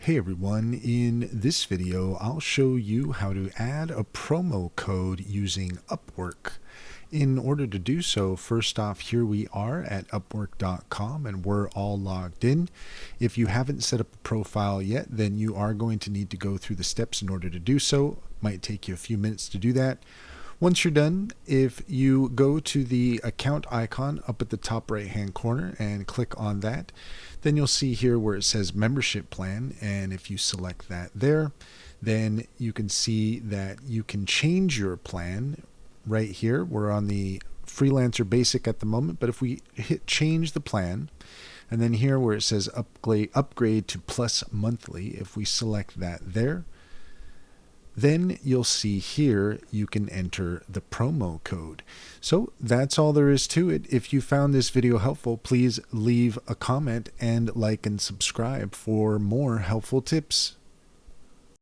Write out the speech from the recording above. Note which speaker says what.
Speaker 1: Hey everyone, in this video I'll show you how to add a promo code using Upwork. In order to do so, first off, here we are at upwork.com and we're all logged in. If you haven't set up a profile yet, then you are going to need to go through the steps in order to do so. Might take you a few minutes to do that. Once you're done, if you go to the account icon up at the top right hand corner and click on that, then you'll see here where it says membership plan, and if you select that there, then you can see that you can change your plan right here. We're on the freelancer basic at the moment, but if we hit change the plan, and then here where it says upgrade to plus monthly, if we select that there, then you'll see here you can enter the promo code. So that's all there is to it. If you found this video helpful, please leave a comment and like and subscribe for more helpful tips.